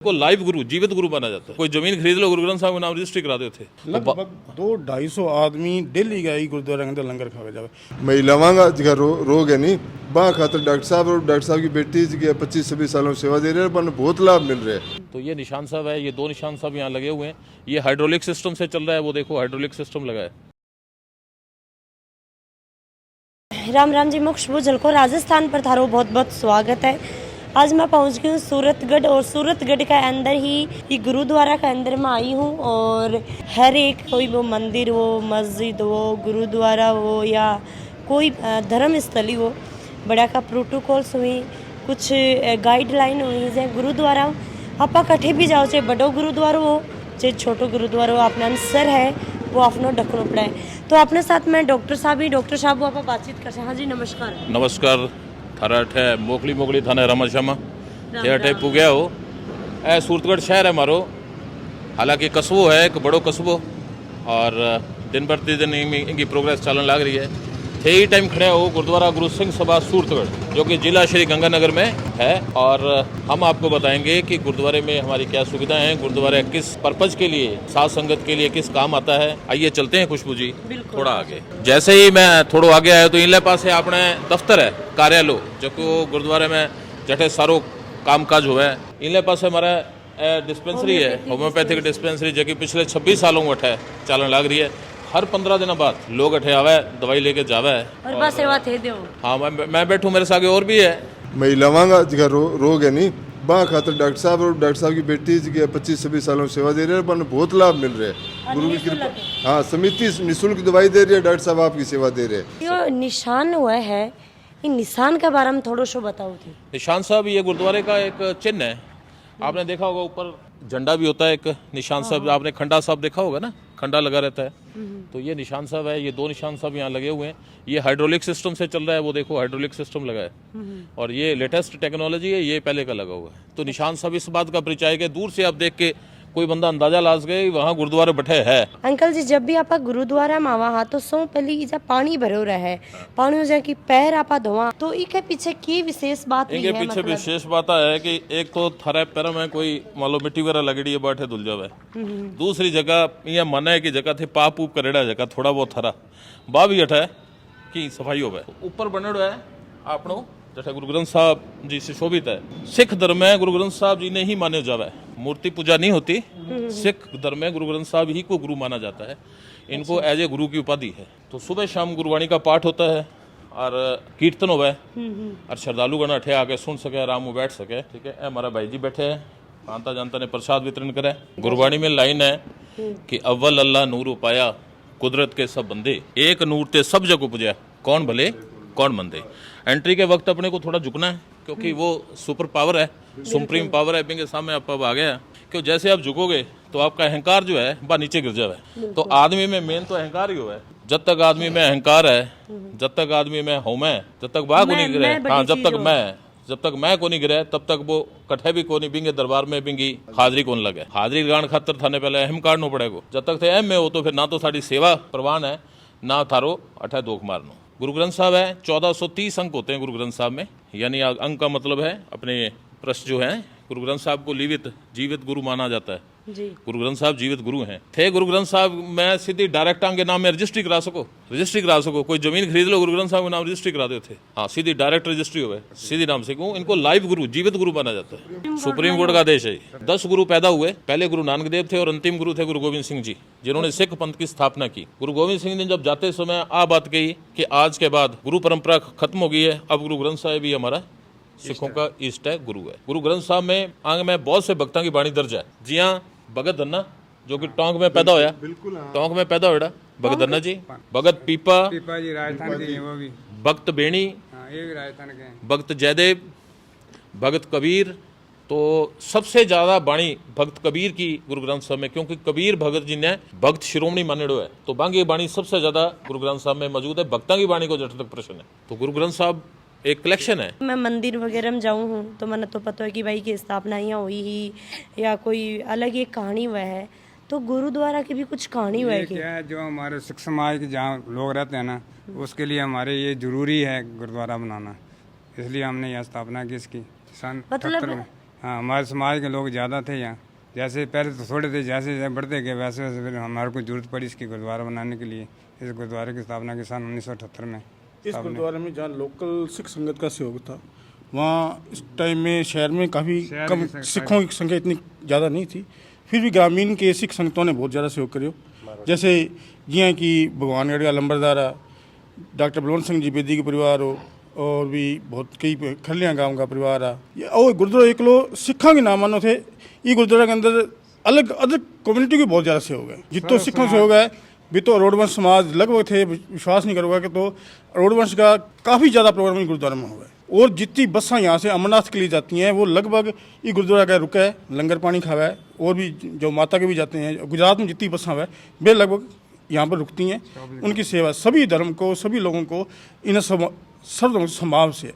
को लाइव गुरु, जीवित गुरु माना जाता है। कोई जमीन खरीद लो, गुरु ग्रंथ साहब का नाम रजिस्ट्री करा देते। लगभग 200-250 आदमी डेली गया गुरुद्वारे के अंदर लंगर खावे जावे। महिलावां का जो रोग है नहीं बा खातर डॉक्टर साहब और डॉक्टर साहब की बेटी 25-26 सालों सेवा दे रहे हैं, पर बहुत लाभ मिल रहा है। तो ये निशान साहब है, ये 2 निशान साहब यहाँ लगे हुए हैं। ये हाइड्रोलिक सिस्टम से चल रहा है, वो देखो हाइड्रोलिक सिस्टम लगा है। राम राम जी, मोक्ष भूजल को राजस्थान पर थारो बहुत बहुत स्वागत है। आज मैं पहुंच गई हूँ सूरतगढ़, और सूरतगढ़ के अंदर ही ये गुरुद्वारा के अंदर में आई हूँ। और हर एक कोई वो मंदिर हो, मस्जिद हो, गुरुद्वारा हो या कोई धर्म स्थली हो, बड़ा का प्रोटोकॉल्स हुई, कुछ गाइडलाइन हुई है गुरुद्वारा। आप कठे भी जाओ, चाहे बड़ो गुरुद्वारा हो चाहे छोटो गुरुद्वारा हो, अपना आंसर है वो अपना ढकना पड़ा है। तो अपने साथ में डॉक्टर साहब आप बातचीत कर सकते हैं। हाँ जी, नमस्कार। नमस्कार। थारा अठे मोकली थाने रामाश्यामा ते अठे पुग्या हो। ए सूरतगढ़ शहर है मारो, हालांकि कस्बो है, एक बड़ो कस्बो, और दिन प्रतिदिन इनकी प्रोग्रेस चलन लग रही है। थे ही टाइम खड़े हो गुरुद्वारा गुरु सिंह सभा सूरतगढ़, जो कि जिला श्री गंगानगर में है। और हम आपको बताएंगे कि गुरुद्वारे में हमारी क्या सुविधाएं हैं, गुरुद्वारा किस पर्पज के लिए, साध संगत के लिए किस काम आता है। आइए चलते हैं खुशबू जी थोड़ा आगे। जैसे ही मैं थोड़ा आगे आया तो इनले पास अपने दफ्तर है, कार्यालय, जो कि गुरुद्वारे में जठे सारो काम काज हुआ है। इनले पास हमारा डिस्पेंसरी है, होम्योपैथिक डिस्पेंसरी, जो कि पिछले 26 सालों में अठे चलन लग रही है। हर 15 दिन बाद लोग अठे आवे, दवाई लेके जावे और बस सेवा थे दो। हाँ, मैं बैठूं, मेरे साथ और भी है। महिलावां का जो रोग है नहीं बा खातर डॉक्टर साहब और डॉक्टर साहब की बेटी 25-26 सालों सेवा दे रहे हैं, पर बहुत लाभ मिल रहा है। गुरु की कृपा। हाँ, समिति निःशुल्क दवाई दे रही है, डॉक्टर साहब आपकी सेवा दे रहे हैं। जो निशान हुआ है, इन निशान के बारे में थोड़ा सो बताओ थी। निशान साहब ये गुरुद्वारे का एक चिन्ह है। आपने देखा होगा ऊपर झंडा भी होता है, एक निशान साहब। आपने खंडा साहब देखा होगा ना, खंडा लगा रहता है। तो ये निशान साहब है, ये 2 निशान साहब यहाँ लगे हुए हैं। ये हाइड्रोलिक सिस्टम से चल रहा है, वो देखो हाइड्रोलिक सिस्टम लगा है। और ये लेटेस्ट टेक्नोलॉजी है, ये पहले का लगा हुआ है। तो निशान साहब इस बात का परिचय है, दूर से आप देख के कोई बंदा अंदाजा लाज गए वहाँ गुरुद्वारे बैठे है। अंकल जी, जब भी आप गुरुद्वारा में आवा तो सो पहली जब पानी भरो रहे, पानी जो की पैर आपा धोवा, तो इनके पीछे की विशेष बात इनके पीछे मतलब? विशेष बात है कि एक तो थारे पैर में कोई मान लो मिट्टी वगैरह लगड़ी है, बैठे धुल जावे। दूसरी जगह ये माना है कि जगह थे पाप ऊप करेड़ा जगह थोड़ा बहुत थारा बा भी अठे की सफाई होवे। ऊपर बनेड़ो है आपनो जैसे गुरु ग्रंथ साहब जी से शोभित है। सिख धर्म में गुरु ग्रंथ साहब जी ने ही माने जावे, मूर्ति पूजा नहीं होती। सिख धर्म में गुरु ग्रंथ साहब ही को गुरु माना जाता है। इनको एज ए गुरु की उपाधि है। तो सुबह शाम गुरुवाणी का पाठ होता है और कीर्तन होवे, और श्रद्धालु गण अठे आके सुन सके, आराम में बैठ सके। ठीक है, हमारा भाई जी बैठे हैं, आंता जानता ने प्रसाद वितरण करे। गुरुवाणी में लाइन है कि अव्वल अल्लाह नूर उपाया, कुदरत के सब बंदे, एक नूर ते सब जग उपजा, कौन भले कौन मंदे। एंट्री के वक्त अपने को थोड़ा झुकना है, क्योंकि वो सुपर पावर है, सुप्रीम पावर है। इनके सामने आप अब आ गया, क्यों जैसे आप झुकोगे तो आपका अहंकार जो है वह नीचे गिर जाए। तो आदमी में मेन तो अहंकार ही हो है। जब तक आदमी में अहंकार है, जब तक आदमी में हो मैं, जब तक वाह को नहीं गिरे, हाँ जब तक मैं को नहीं गिरे, तब तक वो कठे भी को नहीं बिंगे दरबार में बिंगी हाजरी कौन लगे। हाजरी लगाने खातर थाने पहले अहम काटना पड़ेगा। जब तक थे अहम में हो तो फिर ना तो साड़ी सेवा प्रवान है, ना थारो अठे दोख मारनो। गुरु ग्रंथ साहब है, 1430 अंक होते हैं गुरु ग्रंथ साहब में। यानी अंक का मतलब है अपने प्रश्न जो है, गुरु ग्रंथ साहब को जीवित गुरु माना जाता है जी। गुरु ग्रंथ साहब जीवित गुरु हैं। थे गुरु ग्रंथ साहब में सीधी डायरेक्ट आंगे नाम में रजिस्ट्री करा सको। कोई जमीन खरीद लो, गुरु ग्रंथ साहब का नाम रजिस्ट्री करा देते। हाँ, सीधी डायरेक्ट रजिस्ट्री हो, सीधी नाम से क्यों। इनको लाइव गुरु, जीवित गुरु माना जाता है। सुप्रीम कोर्ट का आदेश है। 10 गुरु पैदा हुए, पहले गुरु नानक देव थे और अंतिम गुरु थे गुरु गोविंद सिंह जी, जिन्होंने सिख पंथ की स्थापना की। गुरु गोविंद सिंह ने जब जाते समय आ बात कही कि आज के बाद गुरु परंपरा खत्म हो गई है, अब गुरु ग्रंथ साहब भी हमारा सिखों का इष्ट है, गुरु है। गुरु ग्रंथ साहब में आंग में बहुत से भक्तों की बाणी दर्ज है। जी हाँ, भगत धन्ना जो कि टोंक में पैदा होया, टोंक में पैदा होया भगत धन्ना जी, भगत पीपा जी राजस्थान के वो भी, भक्त बेणी, ये भी राजस्थान के, भक्त जयदेव, भगत कबीर। तो सबसे ज्यादा बाणी भक्त कबीर की गुरु ग्रंथ साहब में, क्योंकि कबीर भगत जी ने भक्त शिरोमणि मानेड़ो है। तो बांगी बाणी सबसे ज्यादा गुरु ग्रंथ साहब में मौजूद है। भक्ता की बाणी को जट तक प्रश्न है। तो गुरु ग्रंथ साहब एक कलेक्शन है। मैं मंदिर वगैरह में जाऊँ हूँ तो मैंने तो पता है कि भाई की स्थापना यहाँ हुई ही, या कोई अलग एक कहानी हुआ है। तो गुरुद्वारा की भी कुछ कहानी हुआ है क्या है, जो हमारे सिख समाज के जहाँ लोग रहते हैं ना, उसके लिए हमारे ये जरूरी है गुरुद्वारा बनाना, इसलिए हमने यहाँ स्थापना की इसकी सन 78 में। हाँ, हमारे समाज के लोग ज़्यादा थे यहाँ। जैसे पहले तो थोड़े थे, जैसे जैसे बढ़ते गए वैसे वैसे फिर हमारे को जरूरत पड़ी इसकी गुरुद्वारा बनाने के लिए। इस गुरुद्वारे की स्थापना की सन 1978 में। इस गुरुद्वारे में जहाँ लोकल सिख संगत का सहयोग था, वहाँ इस टाइम में शहर में काफ़ी कम सिखों की संख्या इतनी ज़्यादा नहीं थी, फिर भी ग्रामीण के सिख संगतों ने बहुत ज़्यादा सहयोग करियो। जैसे जियाँ कि भगवानगढ़ का लंबरदार डॉक्टर बलवंत सिंह जी बेदी के परिवार हो, और भी बहुत कई खलियाँ गांव का परिवार आ, और गुरुद्वारा एक लो सिखा के नाम मानो थे। ये गुरुद्वारा के अंदर अलग अलग कम्युनिटी की बहुत ज़्यादा सहयोग है। जितो सिखों सहयोग है भी तो रोडवंश समाज लगभग थे, विश्वास नहीं करूँगा कि तो रोडवंश का काफ़ी ज़्यादा प्रोग्राम गुरुद्वारा में हुआ है। और जितनी बसें यहाँ से अमरनाथ के लिए जाती हैं वो लगभग ये गुरुद्वारा का रुका है, लंगर पानी खावा है। और भी जो माता के भी जाते हैं, गुजरात में जितनी बसें हुआ है वे लगभग यहाँ पर रुकती हैं। उनकी सेवा सभी धर्म को, सभी लोगों को इन सब संभाव से।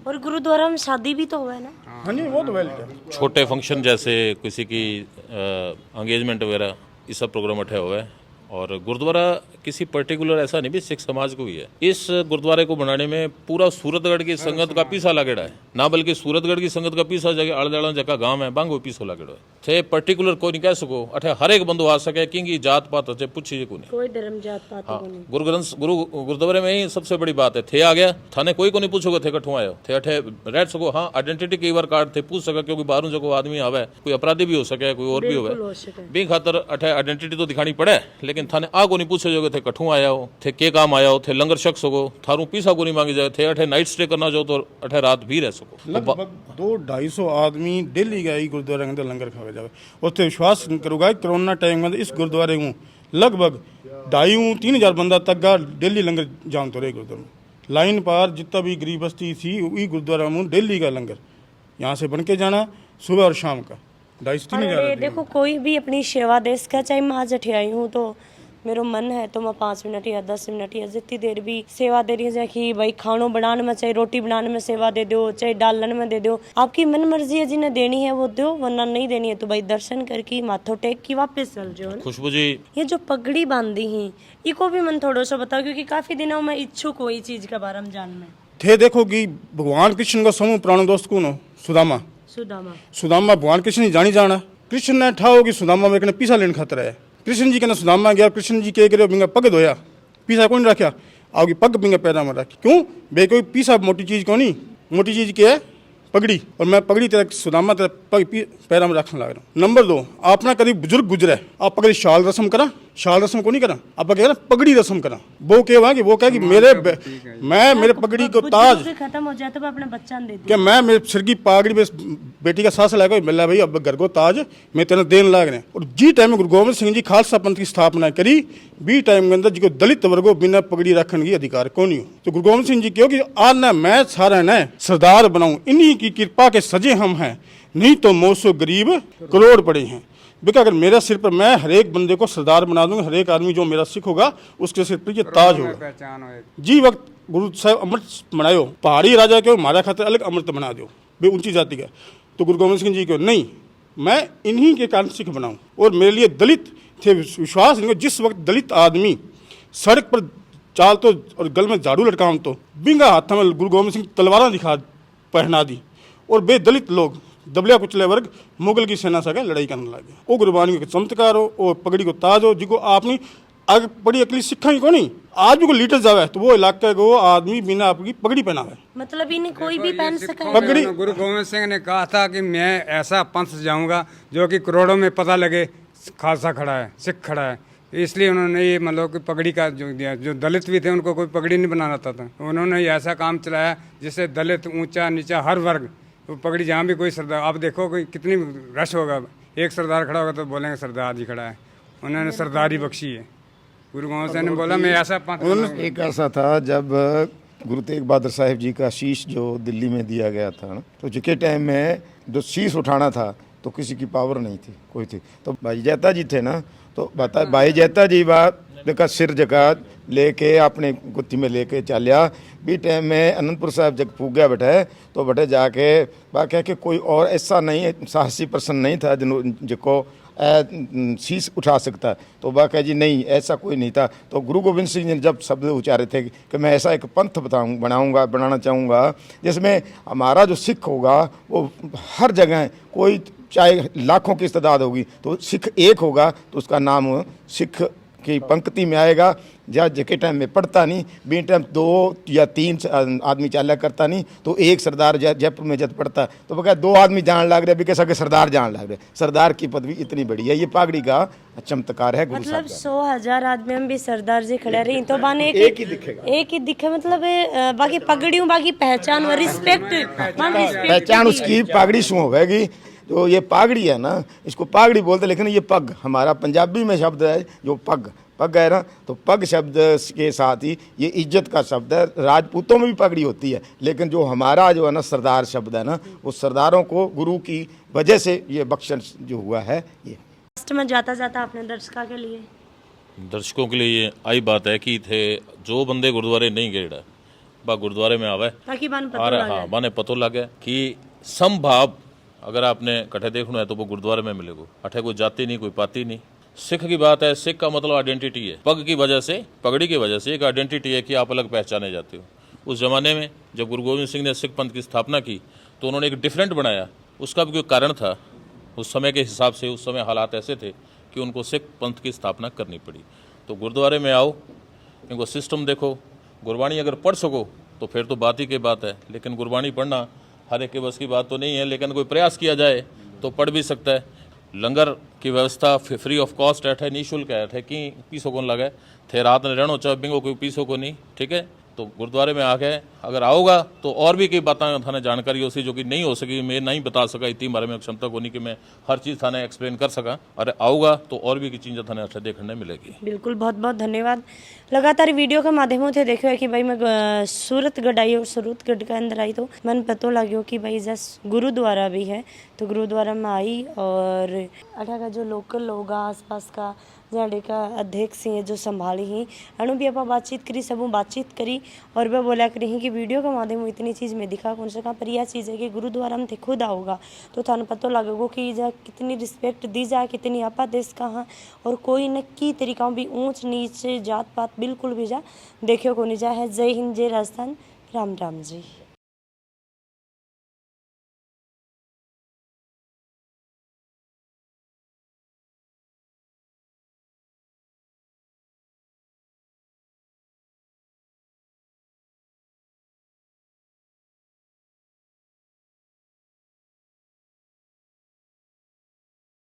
और गुरुद्वारा में शादी भी तो हुआ है ना? हाँ जी, वो तो वैलिड है। छोटे फंक्शन जैसे किसी की एंगेजमेंट वगैरह ये सब प्रोग्राम उठे हुए हैं। और गुरुद्वारा किसी पर्टिकुलर ऐसा नहीं भी सिख समाज को ही है। इस गुरुद्वारे को बनाने में पूरा सूरतगढ़ की संगत का पीसा लागेड़ा है ना, बल्कि सूरतगढ़ की संगत का पीसा जगह आड़ जगह गांव है बांगो पीसो लागेड़ो है। थे पर्टिकुलर कोई नहीं कह सको अठे हर एक बंदो आ सके क्योंकि जात पात अच्छे पूछिए को नहीं, कोई धर्म जात पात को नहीं। गुरुद्वारे में ही सबसे बड़ी बात है। थे आ गया थाने कोई को नहीं पूछोगे थे कठू आयो थे अठे रह सको। हाँ, आइडेंटिटी कई बार कार्ड थे पूछ सके, क्योंकि बाहरों जो आदमी आवे कोई अपराधी भी हो सके, कोई और भी हो बी खातर अठे आइडेंटिटी तो दिखानी पड़े। लेकिन थाने आ को नहीं पूछे जोगे थे कठू आया हो, थे के काम आया हो, थे लंगर शक सको, थारू पीसा को नहीं मांगी जाए, थे अठे नाइट स्टे करना जो तो अठे रात भी रह सको। लगभग 200-250 आदमी डेली गए गुरुद्वारे के अंदर लंगर खावे जावे। और थे विश्वास करूँगा कोरोना टाइम में इस गुरुद्वारे में लगभग 2,500-3,000 बंदा तक का डेली लंगर जाम तो रहे गुरुद्वारे में। लाइन पार जितना भी गरीब बस्ती थी वही गुरुद्वारा में डेली का लंगर यहाँ से बन के जाना सुबह और शाम का 2,500-3,000। देखो कोई भी अपनी सेवा दे इसका, चाहे मैं आज आई हूँ तो मेरा मन है तो मैं 5 मिनट या 10 मिनट या जितनी देर भी सेवा दे रही है कि भाई खानों बनाने में, चाहे रोटी बनाने में सेवा दे दो, चाहे डालन में दे दो। आपकी मन मर्जी है, जिन्हें देनी है वो दो, वरना नहीं देनी है तो भाई दर्शन करके माथो टेक की वापस चल जाओ। खुशबू जी, ये जो पगड़ी बांधी है इको भी मन थोड़ा सा बताओ, क्योंकि काफी दिनों में इच्छुक हो इस चीज के बारे में जानने। थे देखो कि भगवान कृष्ण का समूह पुराना दोस्त कौन हो? सुदामा। सुदामा भगवान कृष्ण ही जानी जाना। कृष्ण ने ठाओ कि सुदामा में पीसा लेने खातर है। कृष्ण जी के सुदामा गया, कृष्ण जी के करे बिंगा पग धोया, पीसा कौन रखा आओगी पग बिंगा पैरा में रखी। क्यों बे कोई पीसा मोटी चीज को नहीं, मोटी चीज क्या है पगड़ी। और मैं पगड़ी तेरा सुदामा तेरा पग पैरा में रखने लग रहा हूँ। नंबर 2, आपना कभी बुजुर्ग गुजरे आप पगड़ी शाल रस्म करा, शाल रस्म को नहीं करा, आप कह पगड़ी रस्म करा। वो क्या कि वो क्या कि मेरे पगड़ी को ताज खत्म हो जाए तो अपने बच्चा दे क्या मैं मेरे सिर की पगड़ी पे बेटी का सास लगा मिला भाई अब घर को ताज मैं तेना देन लाग रहे। और जी टाइम में गुरु गोविंद सिंह जी खालसा पंथ की स्थापना करी, बी टाइम के अंदर जिको दलित वर्गो बिना पगड़ी रखने की अधिकार कौन नहीं हो। तो गुरु गोविंद सिंह जी क्यों कि आज ना मैं सारा न सरदार बनाऊं, इन्हीं की कृपा के सजे हम हैं, नहीं तो 900 गरीब करोड़ पड़े हैं। बेटा अगर मेरे सिर पर मैं हर एक बंदे को सरदार बना दूंगा, हर एक आदमी जो मेरा सिख होगा उसके सिर पर ये ताज होगा। जी वक्त गुरु साहब अमृत बनायो, पहाड़ी राजा के मारा खातिर अलग अमृत बना दो बे ऊंची जाति का। तो गुरु गोविंद सिंह जी को नहीं, मैं इन्हीं के कारण सिख बनाऊं। और मेरे लिए दलित थे विश्वास नहीं, जिस वक्त दलित आदमी सड़क पर चाल तो और गल में झाड़ू लटकाऊं तो बिंगा हाथ में गुरु गोविंद सिंह तलवारा दिखा पहना दी। और बे दलित लोग दबलिया कुचले वर्ग मुगल की सेना से लड़ाई करने लगे। वो गुरबानी के चमत्कार हो और पगड़ी को ताज हो, जिको आपने आगे बड़ी अकली सिखा ही को नहीं। आज भी कोई लीडर जावे तो वो इलाके को आदमी बिना आपकी पगड़ी पहनावे, मतलब इन्हें कोई भी पहन सके पगड़ी। गुरु गोविंद सिंह ने कहा था कि मैं ऐसा पंथ जाऊंगा जो कि करोड़ों में पता लगे खालसा खड़ा है, सिख खड़ा है। इसलिए उन्होंने ये मतलब कि पगड़ी का जो दिया, जो दलित भी थे उनको कोई पगड़ी नहीं बनाना था। उन्होंने ऐसा काम चलाया जिससे दलित ऊंचा नीचा हर वर्ग वो पगड़ी, जहाँ भी कोई सरदार आप देखो कोई कितनी रश होगा, एक सरदार खड़ा होगा तो बोलेंगे सरदार जी खड़ा है। उन्होंने सरदारी बख्शी है। गुरु गोविंद सिंह ने बोला मैं ऐसा एक ऐसा था जब गुरु तेग बहादुर साहिब जी का शीश जो दिल्ली में दिया गया था ना, तो जिसके टाइम में जो शीश उठाना था तो किसी की पावर नहीं थी, कोई थी। तो भाई जैता जी थे ना, तो बता भाई जैता जी बात देखा सिर जगह लेके अपने गुत्थी में लेके चलिया भी टाइम में अनंतपुर साहब जब पूग गया बैठे तो बैठे जाके बाकी कि कोई और ऐसा नहीं साहसी पर्सन नहीं था जिनको शीश उठा सकता। तो बाकी जी नहीं, ऐसा कोई नहीं था। तो गुरु गोविंद सिंह जी ने जब शब्द उच्चारे थे कि मैं ऐसा एक पंथ बनाना चाहूँगा जिसमें हमारा जो सिख होगा वो हर जगह, कोई चाहे लाखों की तादाद होगी तो सिख एक होगा तो उसका नाम सिख की पंक्ति में आएगा। या जिके टाइम में पढ़ता नहीं बी टाइम 2 या 3 आदमी चाला करता नहीं तो एक सरदार जयपुर में जब पढ़ता तो बगैर 2 आदमी जान लग रहे, भी कैसा कि सरदार जान लग रहे। सरदार की पदवी इतनी बड़ी है, ये पागड़ी का चमत्कार है। मतलब 100,000 आदमी में भी सरदार जी खड़े रही तो बाने एक ही दिखेगा, एक ही दिखे। मतलब बाकी पगड़ियों बाकी पहचान और रिस्पेक्ट पहचान उसकी पागड़ी शू होगी। जो ये पागड़ी है ना, इसको पागड़ी बोलते, लेकिन ये पग हमारा पंजाबी में शब्द है जो पग है ना, तो पग शब्द के साथ ही ये इज्जत का शब्द है। राजपूतों में भी पगड़ी होती है, लेकिन जो हमारा जो है ना सरदार शब्द है ना, वो सरदारों को गुरु की वजह से ये बख्शन जो हुआ है। ये लास्ट में जाता जाता अपने दर्शकों के लिए ये आई बात है कि थे जो बंदे गुरुद्वारे नहीं गए बा गुरुद्वारे में आवे ताकि माने पतो लगे कि संभाव अगर आपने कट्ठे देखना है तो वो गुरुद्वारे में मिलेगा। अठे कोई जाति नहीं, कोई पाती नहीं। सिख की बात है, सिख का मतलब आइडेंटिटी है। पग की वजह से, पगड़ी की वजह से एक आइडेंटिटी है कि आप अलग पहचाने जाते हो। उस जमाने में जब गुरु गोविंद सिंह ने सिख पंथ की स्थापना की तो उन्होंने एक डिफरेंट बनाया। उसका भी कोई कारण था, उस समय के हिसाब से उस समय हालात ऐसे थे कि उनको सिख पंथ की स्थापना करनी पड़ी। तो गुरुद्वारे में आओ, इनको सिस्टम देखो, गुरबाणी अगर पढ़ सको तो फिर तो बात ही की बात है। लेकिन गुरबाणी पढ़ना हर एक के बस की बात तो नहीं है, लेकिन कोई प्रयास किया जाए तो पढ़ भी सकता है। लंगर की व्यवस्था फ्री ऑफ कॉस्ट है, निःशुल्क है कि पीसों को लगे थे रात में रहना चाहे बिंगो कोई पीसों को नहीं। ठीक है, तो गुरुद्वारे में आके अगर आओगा तो और भी कई बातें थाने जानकारी हो सी जो कि नहीं हो सकी, मैं नहीं बता सका, इतनी बारे में क्षमता को नहीं कि मैं हर चीज़ थाने एक्सप्लेन कर सका। अरे आऊँगा तो और भी की चीज़ें थाने अच्छा देखने मिलेगी। बिल्कुल, बहुत बहुत धन्यवाद। लगातार वीडियो के माध्यमों से देखो है कि भाई मैं सूरतगढ़ आई और सूरतगढ़ के अंदर आई तो मन पता लगे कि भाई जैसे गुरुद्वारा भी है। तो गुरुद्वारा में आई और अठा का जो लोकल लोग आसपास का जाड़े का अध्यक्ष हैं जो संभाली ही अणु भी आप बातचीत करी, सबू बातचीत करी और वह बोला करी कि वीडियो के माध्यम में इतनी चीज़ में दिखा कौन सका। पर यह चीज़ है कि गुरुद्वारा में थे खुद आओगा तो थाने पता लगेगा कि जा कितनी रिस्पेक्ट दी जाए, कितनी आपा देश कहाँ और कोई न की तरीक़ा भी ऊँच नीच जात पात बिल्कुल भी जा देखियो को नहीं जा है। जय हिंद, जय राजस्थान, राम राम जी।